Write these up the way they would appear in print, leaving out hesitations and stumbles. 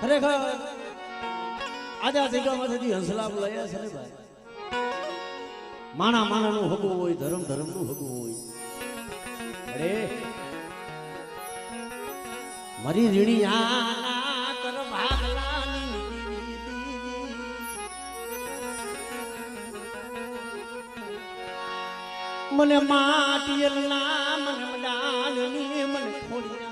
ખરેખર આજે આ જગ્યામાંથી હંસલા બોલાયા છે ને ભાઈ. માણા માણાનું હગું હોય, ધર્મ ધર્મનું હગું હોય. અરે મારી રીણિયાના કર ભાગલાની મને માટીયલના મને મડાલની મને ખોડિયા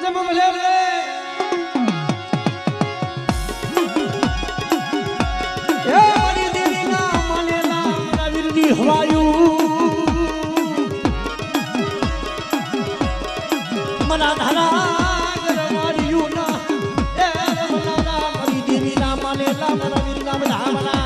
જમ ભલે ભલે હે મારી દેવીના માનેલા મારા વીરની હવાયું મના ધારા ગરમારિયું ના એ મના મારી દેવીના માનેલા મારા વીરના ધામના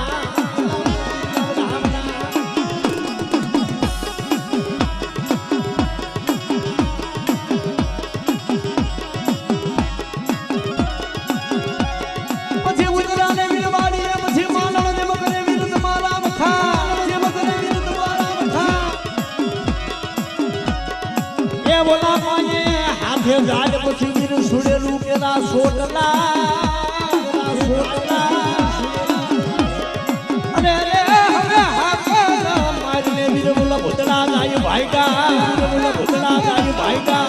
બોલા પાએ હાથે ગાડ પછી વીર સુડેલું કેરા સોટલા અરે રે હવે હાકર મારને વીર બોલા ભૂતડા જાય ભાઈગા બોલા ભૂતડા જાય ભાઈગા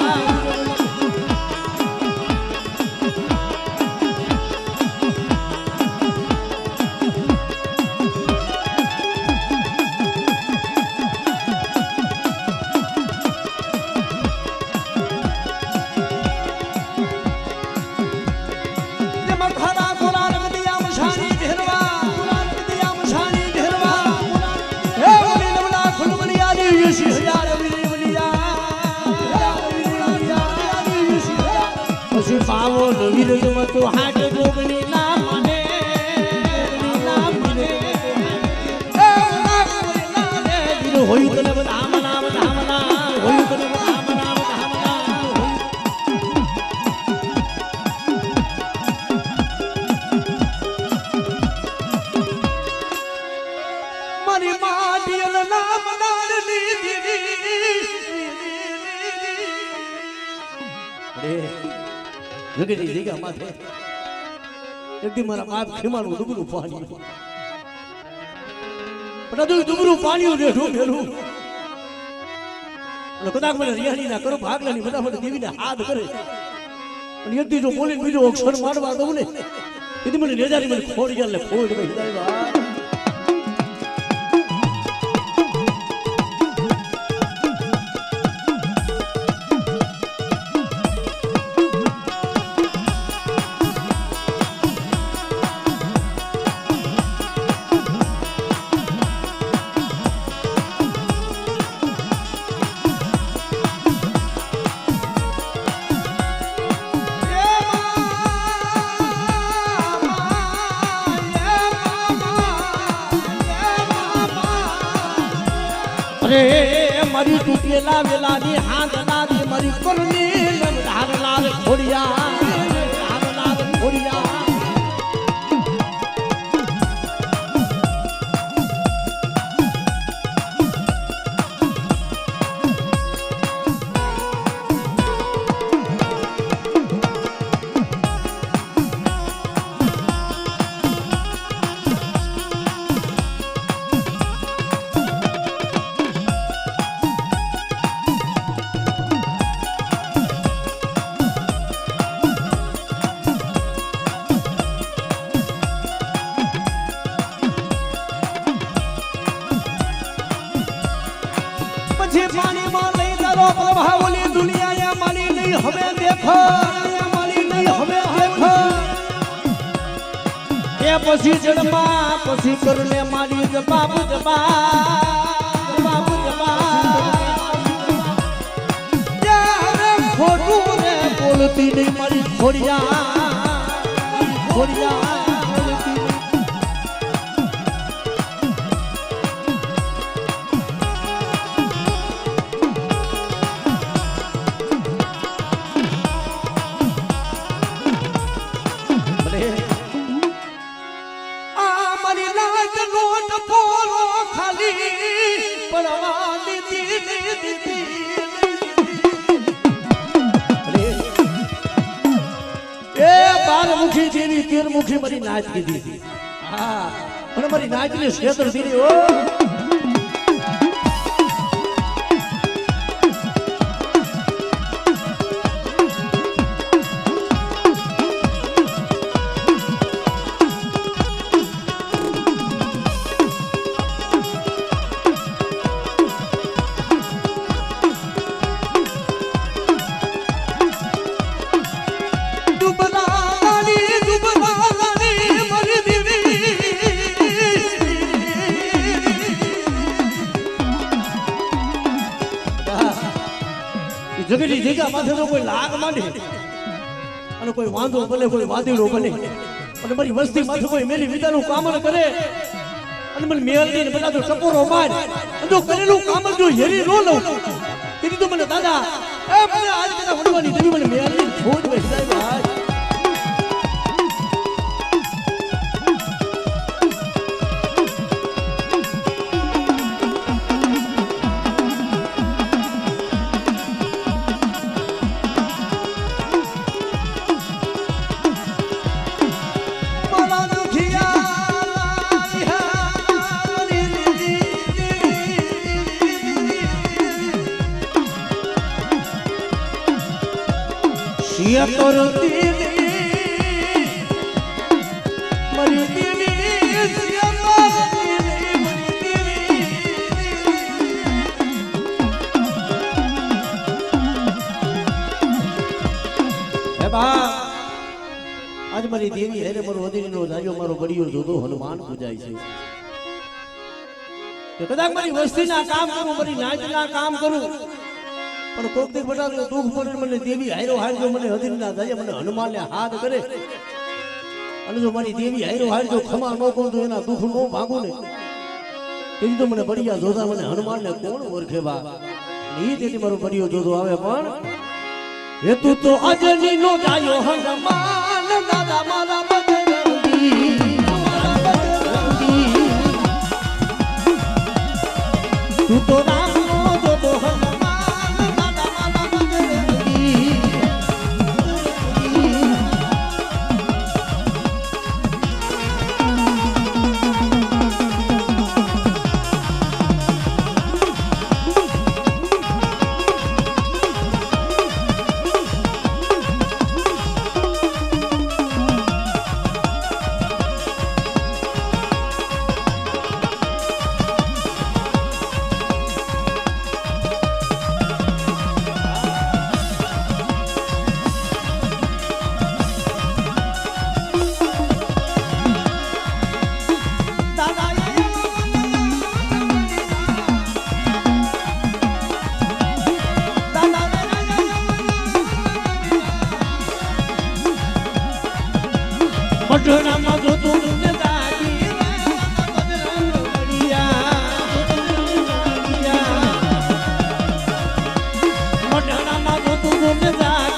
પાવો વીર તો હાટ જોગણી ના મને વીર હોય તો બધા મના હોય તો બધા મના મારી માટીયલ નામ નાડની જગતી જગ્યા માથે એકદી મારા બાપ ખેમાનું ડુબરું પાણી પણ ડુબરું પાણી રેઠું મેલું અને કદાચ મને રિયાણી ના કરો ભાગલાની ફટાફટ દેવીને હાથ કરે અને એકદી જો બોલીને બીજો અક્ષર મારવા દઉં ને એથી મને નેજારી મને ખોડી ગયા એટલે ખોડ ભાઈ અરે મારી તૂટેલા વેલાની હાથ લાદી મારી કોરની ધાર લાલ ખોડિયા पानी मार नहीं करो प्रभावली दुनिया माली नहीं हमें देखो माली नहीं हमें देखो ये पसी जन्मा पसी करने माली बाबू खोटू रे बोलती नहीं मारी खोड़िया 12 મુખી દેવી 13 મુખી મારી નાચ કીધી હા અને મારી નાચની ક્ષેત્ર દીધી ઓ જગતી જગ્યા માથે તો કોઈ લાગ માંડે અને કોઈ વાંધો બને કોઈ વાદીડો બને અને મારી વસ્તી માથે કોઈ મેલી વિદાનું કામણ કરે અને મને મેલની ને બધા તો ટકોરો માર જો કરેલું કામણ જો હેરી નો લઉં કીધું તો મને દાદા એ મને આજ કદા વડવાની દેવી મને મેલની છોડ બેસાય ભાઈ તોર દીદી મરી દીદી સિયા દીદી મરી દીદી હે બા આજ મારી દેવી હેરે મારો વદીનો જાયો મારો બડિયો જોતો હનુમાન પૂજાય છે કે કદાચ મારી વસ્તીના કામ કરું મારી નાચના કામ કરું પણ કોક દી બટા દુઃખ પડે મને દેવી હાયરો હાર જો મને હદીના જાય મને હનુમાનને હાથ કરે અને જો મારી દેવી હાયરો હાર જો ખમા ન કહું તો એના દુઃખ નો ભાગું ને તેથી તો મને બડિયા જોતા મને હનુમાનને કોણ ઓળખે બા ઈ તેથી મારો બડિયો જોતો આવે પણ હેતુ તો અજની નો જાયો હનુમાન દાદા મારા બજરંગી તું તો રામ નો જોતો પટણામાં જો તું ને દાદી પટણામાં જો તું ને દાદી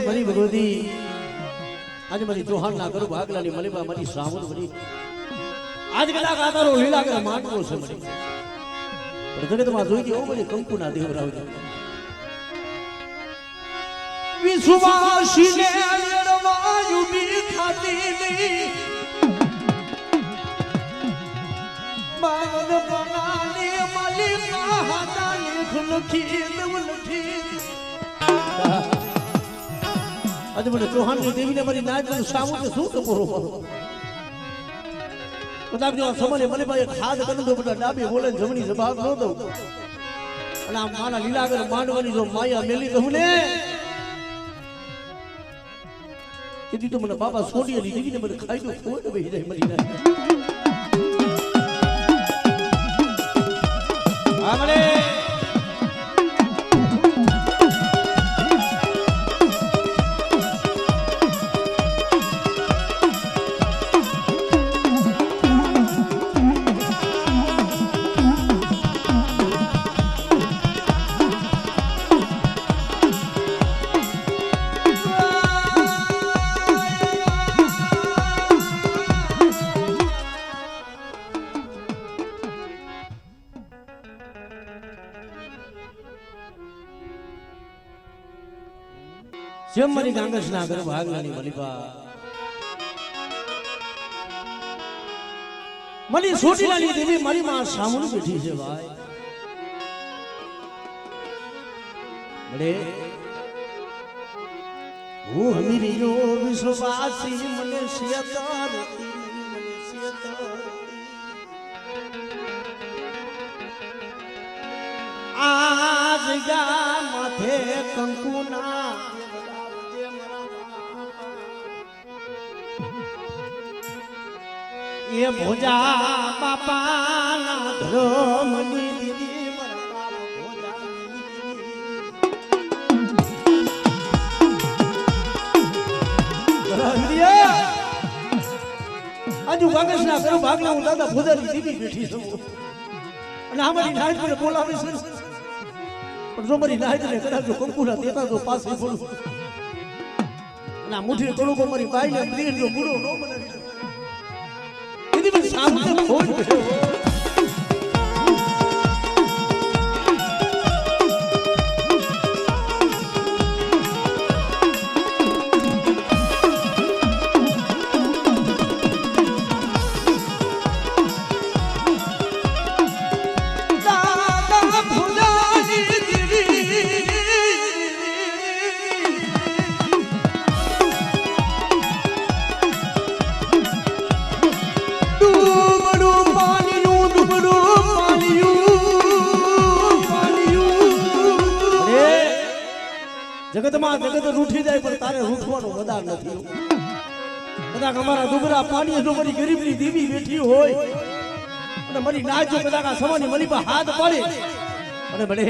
મારી ભગવતી આજે મારી ચૌહાણ ના કરું ભાગલાની મલીબા મારી સામુદ બની આજ કદાચ આધારો લીલા કરે માંડવો છે મને પણ જગતમાં જોઈ ગયો મને કંકુના દેવરાવજો વિશ્વાસીને અડવાયું બી ખાતી બાવન બનાને મલિકા હાતા લેખ લખી આજે મને ચૌહાણની દેવીને મારી નાચનું સામું શું ટકોરો મારો કદાચ જો સમલે મને ભાઈ ખાદ કરી દો બધા ડાબી બોલે જમણી જવાબ ન દઉં અને આ મારા લીલાગર માંડવાની જો માયા મેલી દઉં ને કીધી તો મને બાબા સોડિયાની દેવીને મને ખાઈ દો ખોટ બેહી જાય મરી જાય આમરે જેમ મારી ગાંગસ ના કરે ભાગલાની મલીપા મની સોટીલાની દેવી મારી માં સામું બેઠી છે ભાઈ બડે હું હમીરીઓ વિશ્વાસી મને સિયતરતી આજ ગા માથે કંકુના એ ભોજા બાપાના ધર્મની દીદી આજુ કાગજ ના કરો ભાગલા હું દાદા ભોજાની દીદી બેઠી છું અને અમારી નાઈટ મને બોલાવે છે પણ જો મારી નાઈટ ને કદાચ જો કંકુના દેતા તો પાસે બોલું અને આ મુઠી કરું કો મારી બાઈ ને પ્લીઝ જો બુડો નો બનાવી દીદી મને સામને ખોજ બેઠો જગતમાં જગત રૂઠી જાય પણ તારે રૂઠવાનો વધાર નથી કદાચ અમારા ડુબરા પાણી જો મારી ગરીબની દેવી બેઠી હોય અને મારી નાજો કદાચ આ સમાની મલી પર હાથ પડે અને બડે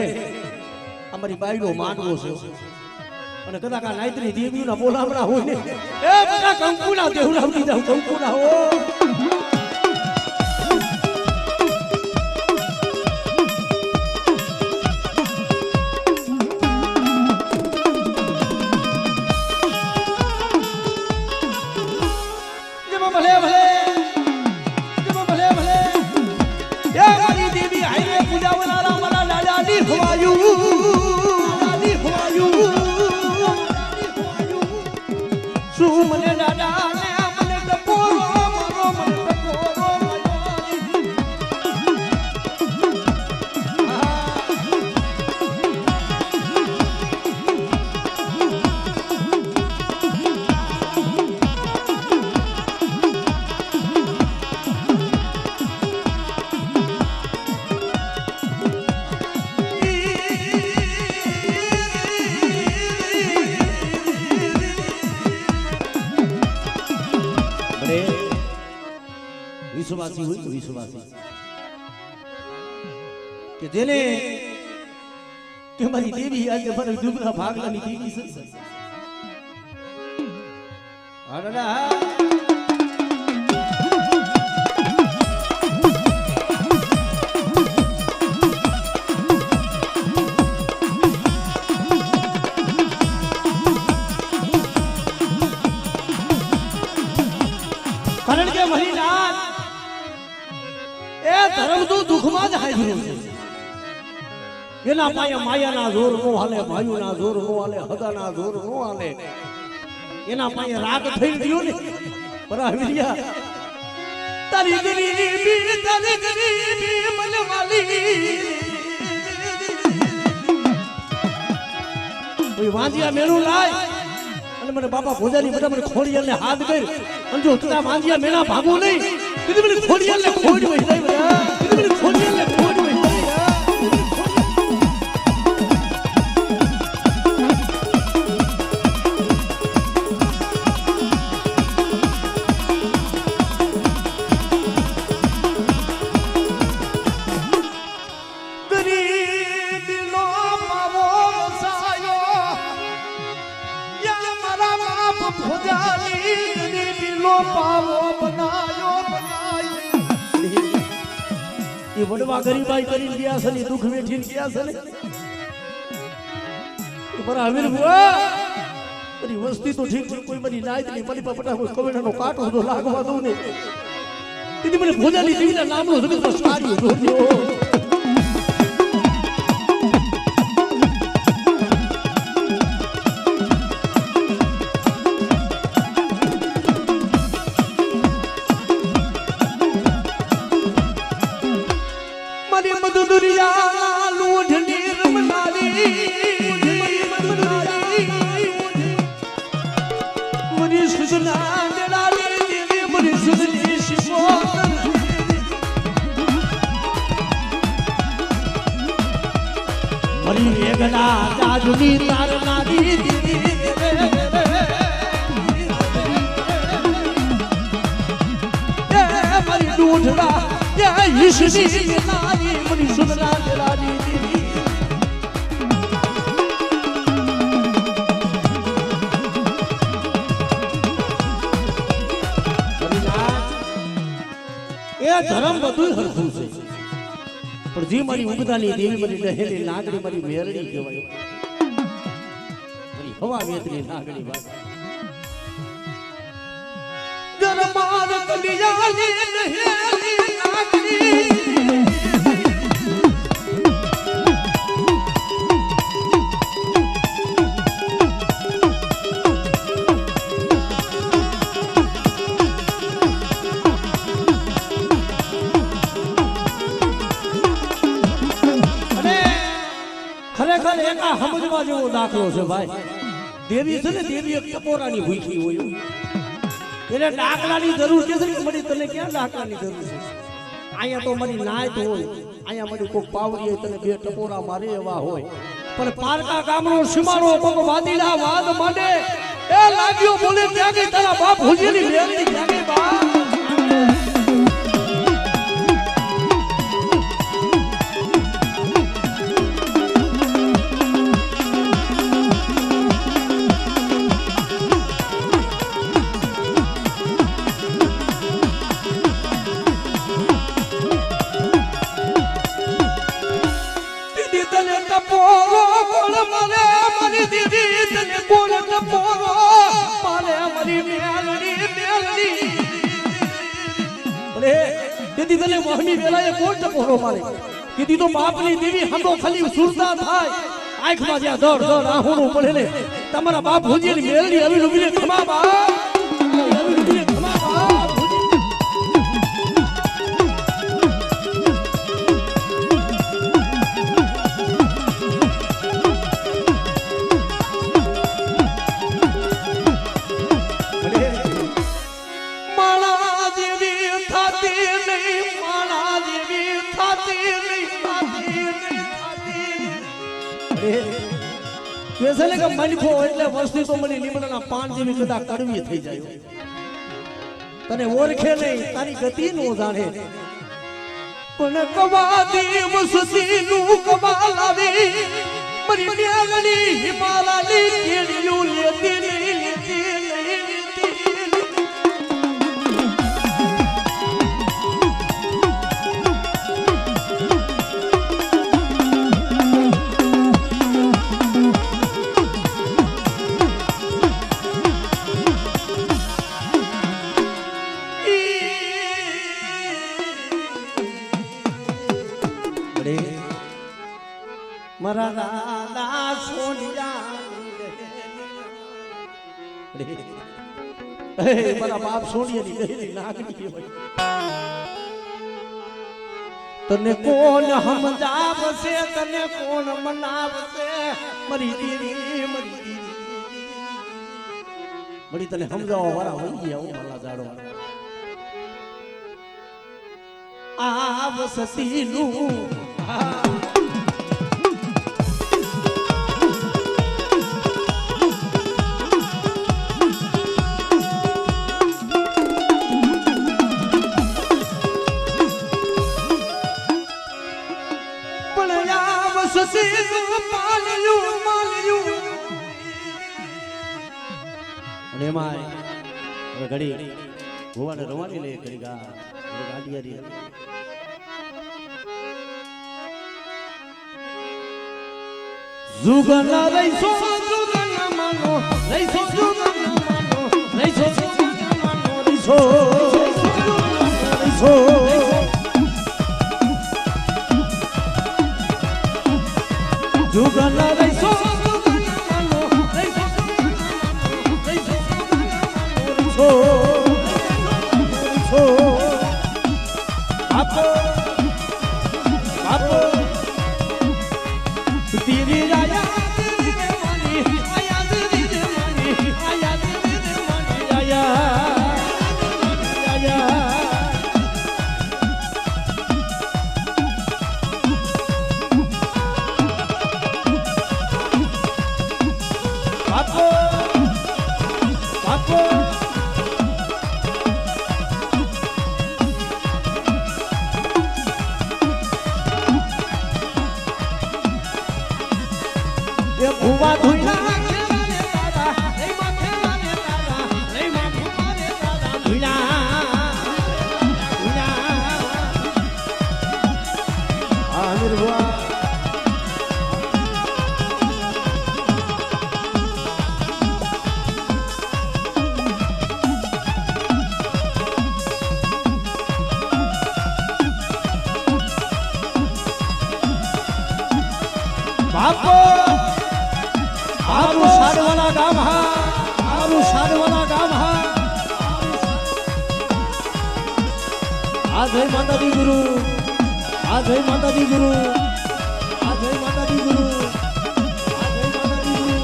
અમારી બાઈનો માનવો છે અને કદાચ આ નાઈતની દેવીના બોલામણા હોય ને એ બધા કંકુના દેવરાવની જાવ કંકુના હો વિશ્વાસી હોય વિશ્વાસી કે જેને કે મારી દેવી આજે મારા દુબળા ભાગલાની દેવી છે અરડા કારણ કે મારી નાથ એ ધર્મ તો દુઃખમાં જ હાજર છે એના પાયા માયાના જોર નો હાલે ભાઈઓના જોર નો હાલે હગાના જોર નો હાલે એના પાયે રાગ થઈ ગયો ને પરાવીરિયા તારી ગરીબી મને વાલી કોઈ વાંજિયા મેળું લાય અને મને બાપા ભોજાની બધા મને ખોડિયાને હાથ કરી અને જો તું વાંજિયા મેળા ભાગું નહીં કીધું મને ખોડિયાને ખોડ હોય જાય બધા કીધું મને ખોડિયાને ખોડ હોય વડવા ગરીબાઈ કરીને ગયા છે ને દુઃખ વેઠીને ગયા છે ને બરા હમીર બુઆ મારી વસ્તી તો ઠીક છે કોઈ મારી નાયતની પલી પપટા કોઈ કવેડાનો કાંટો તો લાગવા દઉં ને દીદી મને ભોજાની દેવીના નામનો જગતમાં સારી જોજો દેલાલી દેવી મરી સુધરી શિવોતર મરી વેગના જાજુની તારના દીદી મરી દૂધડા યે ઈશની નારી મરી સુધરા દેલાલી દેવી એ ધર્મ બધું હરખું છે પણ જે મારી ઉગદાની દેવી મારી દહેલી નાગણી મારી મેરડી કહેવાય મારી હવા વેતની નાગણી વાત જરમાર કલિયાની દહેલી નાગણી ખરેખર એક આ સમજવા જેવો દાખલો છે ભાઈ દેવી છે ને દેવી એક ટપોરાની ભૂખી હોય એને દાખલાની જરૂર છે કે મળી તને ક્યાં દાખલાની જરૂર છે અહીંયા તો મારી નાયત હોય અહીંયા મારી કોઈ પાવડી હોય તને બે ટપોરા મારે એવા હોય પણ પારકા ગામનો સીમાડો કોક વાદીડા વાદ માંડે એ લાગ્યો બોલે ત્યાં ગઈ તારા બાપ હુજેની મેરડી ત્યાં ગઈ બા દીદી તને મોહની વેલાએ કોણ ટપોરો મારે દીદી તો બાપની દેવી હંડો ખાલી સુરતા થાય આંખમાં જ્યાં દોડ દોડ આહુણું પડે ને તમારા બાપ ભુજીની મેલડી આવી ડૂબીને ખમા બાપ આવી ડૂબીને ખમા બાપ કેસલે કે મનખો એટલે વસ્તી તો મને લીમડાના પાન જેવી કદા કડવી થઈ જાય તને ઓળખે નહીં તારી ગતિ નો જાણે પણ કવાદી મસતી નું કમાલ આવી મરી ન્યાગણી હિમાલયની કેડીયું લેતી નહીં લેતી નહીં મારા દાદા સોનિયા મારા બાપ સોનિયાની દહેલી નાગણી હોય તને કોણ સમજાવશે તને કોણ મનાવશે મારી દીદી મળી તને સમજાવવા વાળા હોય ગયા હું મારા જાડો આવ સતીનું અને એમાં હવે ઘડી ભુવાને રવાની લે ઘડી ગાડી જુગના રહીશો જુગના માનો રહીશો જુગના માનો રહીશો જુગના માનો રહીશો રહીશો જુગના રહીશો આ જય માતાજી ગુરુ, આ જય માતાજી ગુરુ, આ જય માતાજી ગુરુ, આ જય માતાજી ગુરુ.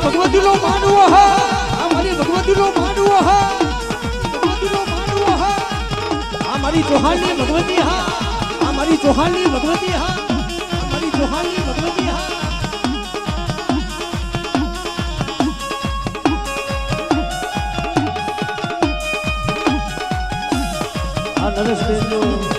ભગવતીનો માંડવો હા, આ મારી ભગવતીનો માંડવો હા, ભગવતીનો માંડવો હા, આ મારી ચૌહાણની ભગવતી હા, આ મારી ચૌહાણની ભગવતી હા, આ મારી ચૌહાણની ભગવતી હા. આ નરેશબેનનો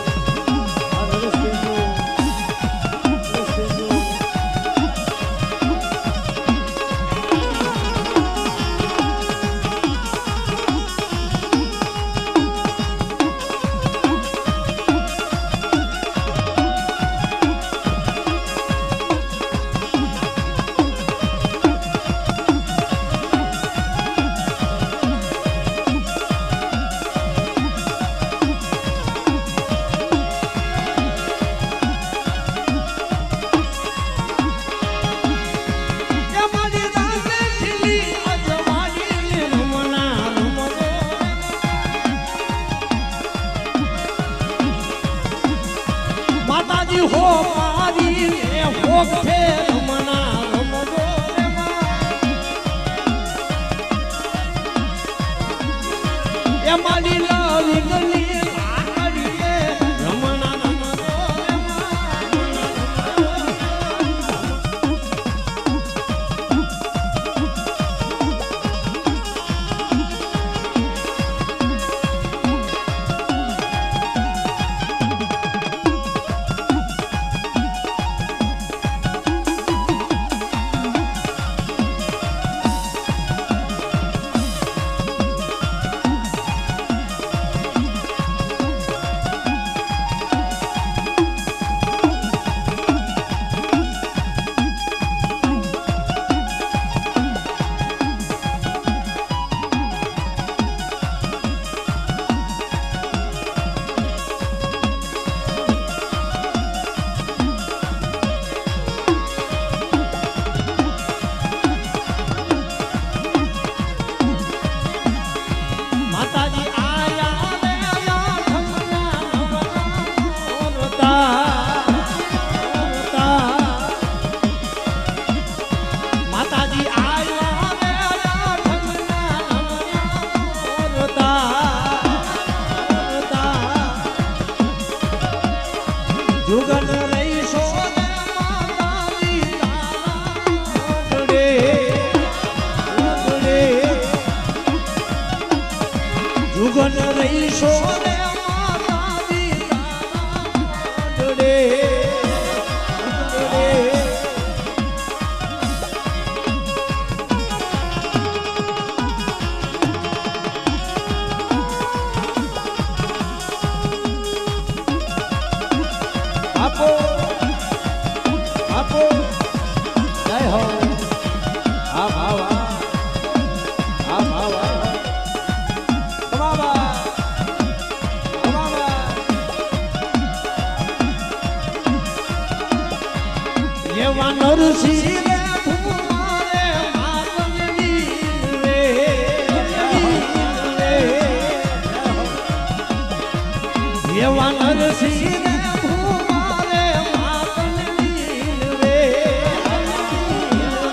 હરસી રે ભૂમારે માતંગી રે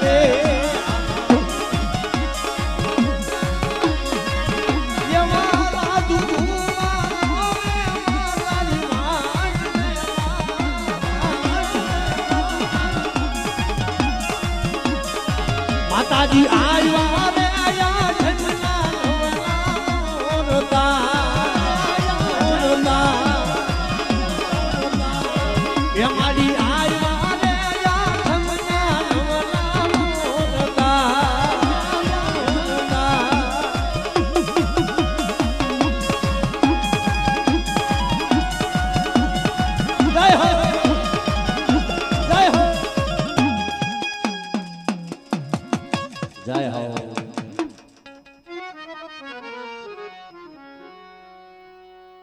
રે યમારા માતાજી આવ્યા રે આયા ઠંડા નવલા એ મારી આવ્યા રે આયા ઠંડા નવલા જય હો જય હો જય હો